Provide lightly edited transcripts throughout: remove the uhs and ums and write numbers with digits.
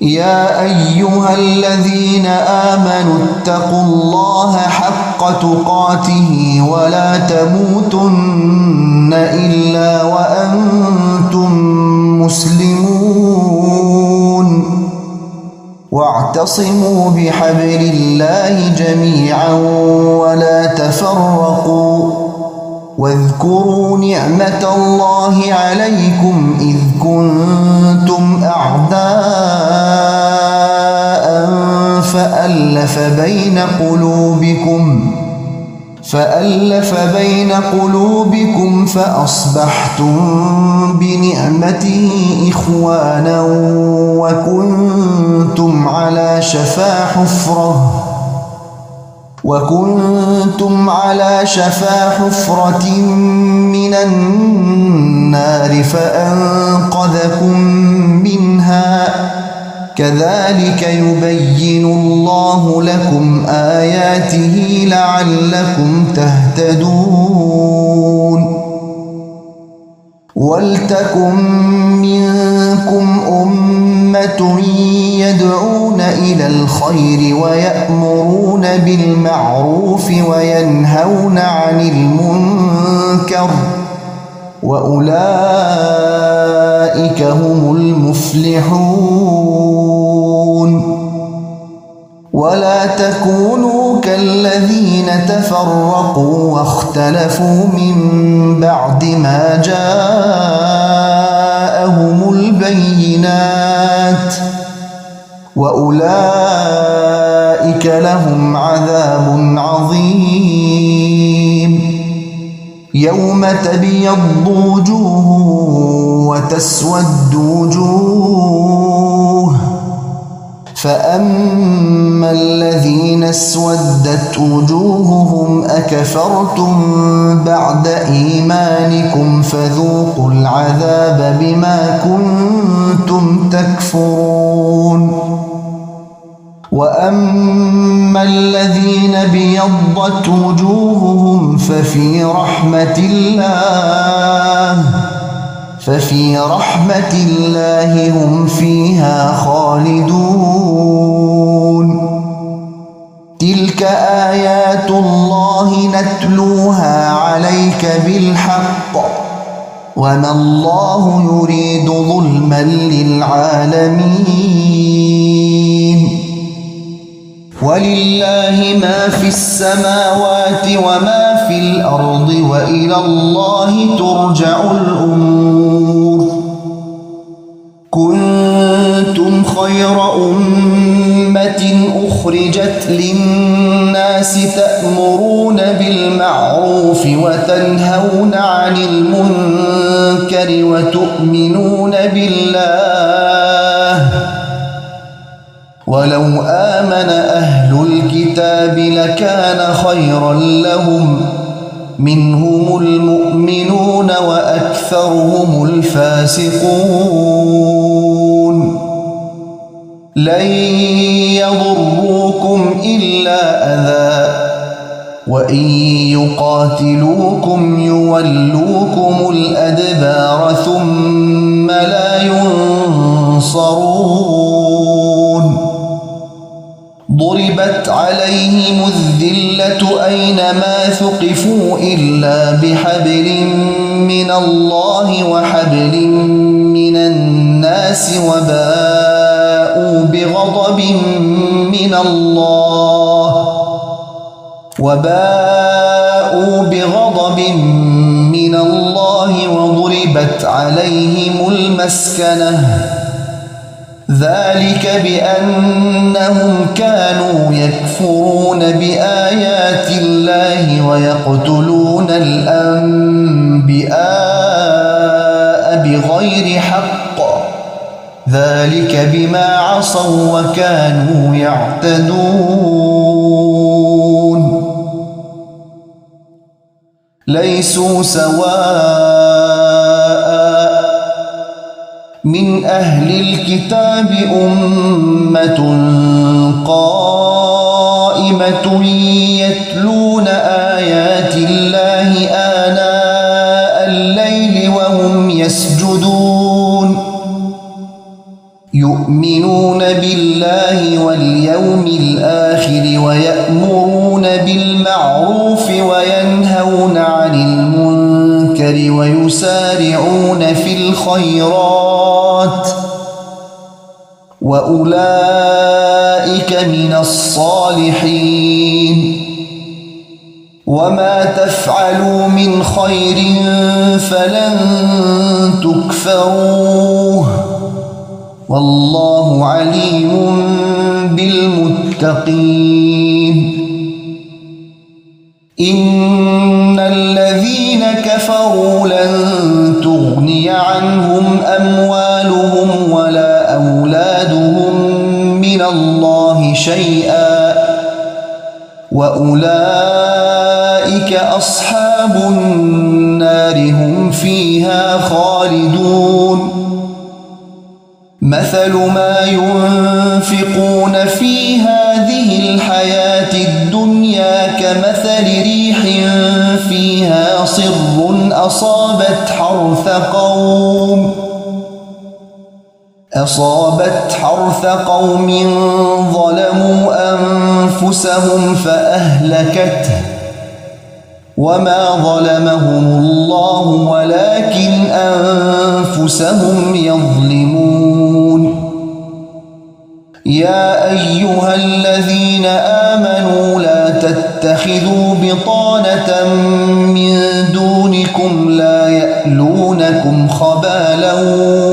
يا أيها الذين آمنوا اتقوا الله حق تقاته ولا تموتن إلا وأنتم مسلمون واعتصموا بحبل الله جميعا ولا تفرقوا واذكروا نعمة الله عليكم إذ كنتم أعداء فألف بين قلوبكم فأصبحتم بنعمته إخوانا وكنتم على شفا حفرة من النار فأنقذكم منها كذلك يبين الله لكم آياته لعلكم تهتدون ولتكن منكم أمة يدعون إلى الخير ويأمرون بالمعروف وينهون عن المنكر وأولئك هم المفلحون ولا تكونوا كالذين تفرقوا واختلفوا من بعد ما جاءهم البينات وأولئك لهم عذاب عظيم يوم تبيض وجوه وتسود وجوه فأما الذين اسودت وجوههم أكفرتم بعد إيمانكم فذوقوا العذاب بما كنتم تكفرون وأما الذين ابيضت وجوههم ففي رحمة الله هم فيها خالدون تلك آيات الله نتلوها عليك بالحق وما الله يريد ظلما للعالمين ولله ما في السماوات وما في الأرض وإلى الله ترجع الأمور كنتم خير أمة أخرجت للناس تأمرون بالمعروف وتنهون عن المنكر وتؤمنون بالله ولو آمن أهل الكتاب لكان خيرا لهم منهم المؤمنون وأكثرهم الفاسقون لن يضروكم إلا أذى وإن يقاتلوكم يولوكم الأدبار ثم لا ينصرون ضربت عليهم الذلة أينما ثقفوا إلا بحبل من الله وحبل من الناس وباءوا بغضب من الله وضربت عليهم المسكنة ذلك بأنهم كانوا يكفرون بآيات الله ويقتلون الأنبياء بغير حق ذلك بما عصوا وكانوا يعتدون ليسوا سواء من أهل الكتاب أمة قائمة يتلون آيات الله آناء الليل وهم يسجدون يؤمنون بالله واليوم الآخر ويأمرون بالمعروف وينهون عن المنكر ويسارعون في الخيرات وأولئك من الصالحين وما تفعلوا من خير فلن تكفروه والله عليم بالمتقين إن الذين كفروا لن تغني عنهم أموالهم ولا أولادهم من الله شيئا وأولئك أصحاب النار هم فيها خالدون مثل ما ينفقون في هذه الحياة الدنيا كمثل ريح فيها صر أصابت حرث قوم ظلموا أنفسهم فأهلكته وما ظلمهم الله ولكن أنفسهم يظلمون يا أيها الذين آمنوا لا تتخذوا بطانة من دونكم لا يألونكم خبالا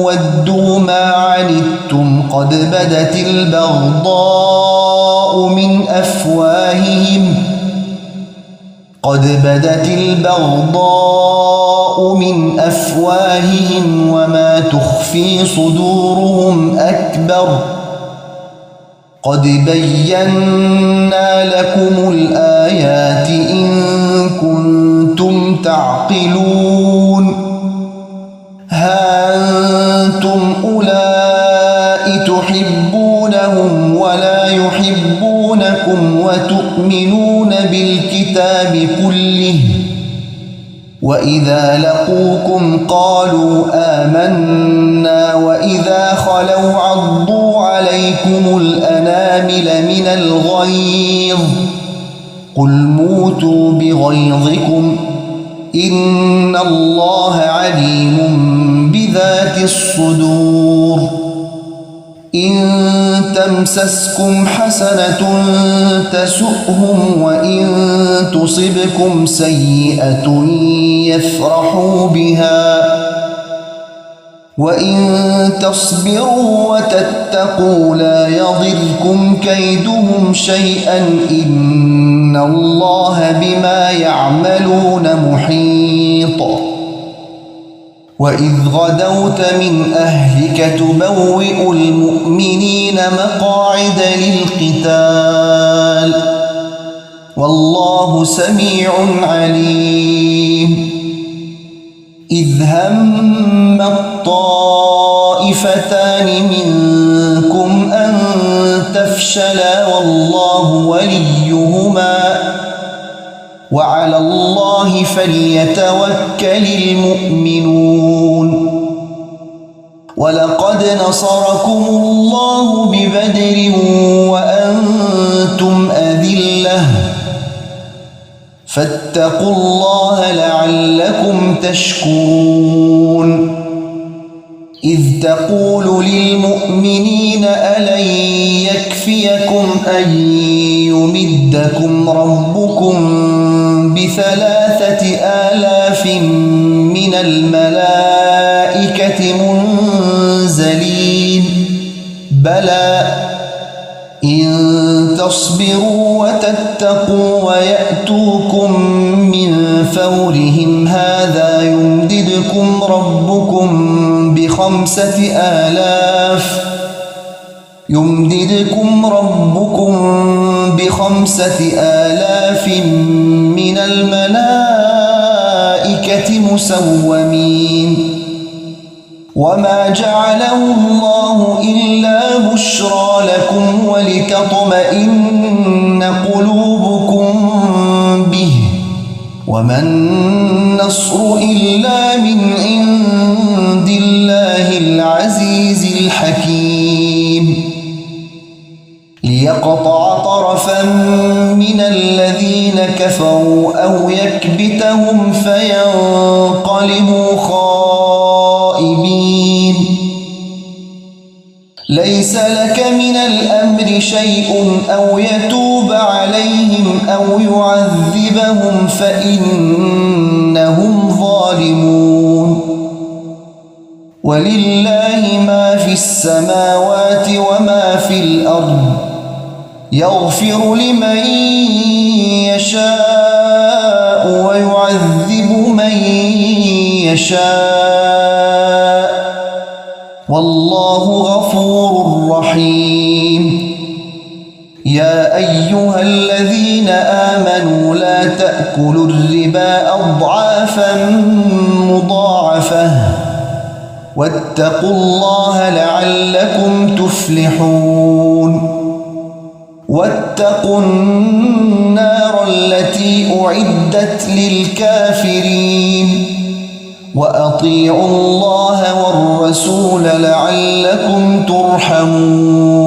ودوا ما عنتم قد بدت البغضاء من أفواههم وما تخفي صدورهم أكبر قد بينا لكم الآيات إن كنتم تعقلون ها أنتم أولئك تحبونهم ولا يحبونكم وتؤمنون بالكتاب كله وإذا لقوكم قالوا آمنا وإذا خلوا عضوا عليكم الأنامل من الغيظ قل موتوا بغيظكم إن الله عليم بذات الصدور إن تمسسكم حسنة تسؤهم وإن تصبكم سيئة يفرحوا بها وإن تصبروا وتتقوا لا يضركم كيدهم شيئا إن الله بما يعملون محيط وإذ غدوت من أهلك تبوئ المؤمنين مقاعد للقتال والله سميع عليم إذ هم الطائفتان منكم أن تفشلا والله وليهما وعلى الله فليتوكل المؤمنون ولقد نصركم الله ببدر وأنتم أذلة فاتقوا الله لعلكم تشكرون إذ تقول للمؤمنين ألن يكفيكم أن يمدكم ربكم ب3,000 من الملائكة منزلين بلى إن تصبروا وتتقوا ويأتوكم من فورهم هذا يمددكم ربكم ب5,000 من الملائكة مسومين وما جعله الله إلا بشرى لكم ولتطمئن قلوبكم به وما النصر إلا من عند الله العزيز الحكيم ليقطع طرفا من الذين كفروا أو يكبتهم فينقلبوا خائبين ليس لك من الأمر شيء أو يتوب عليهم أو يعذبهم فإنهم ظالمون ولله ما في السماوات وما في الأرض يغفر لمن يشاء ويعذب من يشاء والله غفور رحيم يا أيها الذين آمنوا لا تأكلوا الربا أضعافا مضاعفة واتقوا الله لعلكم تفلحون واتقوا النار التي أعدت للكافرين وأطيعوا الله والرسول لعلكم ترحمون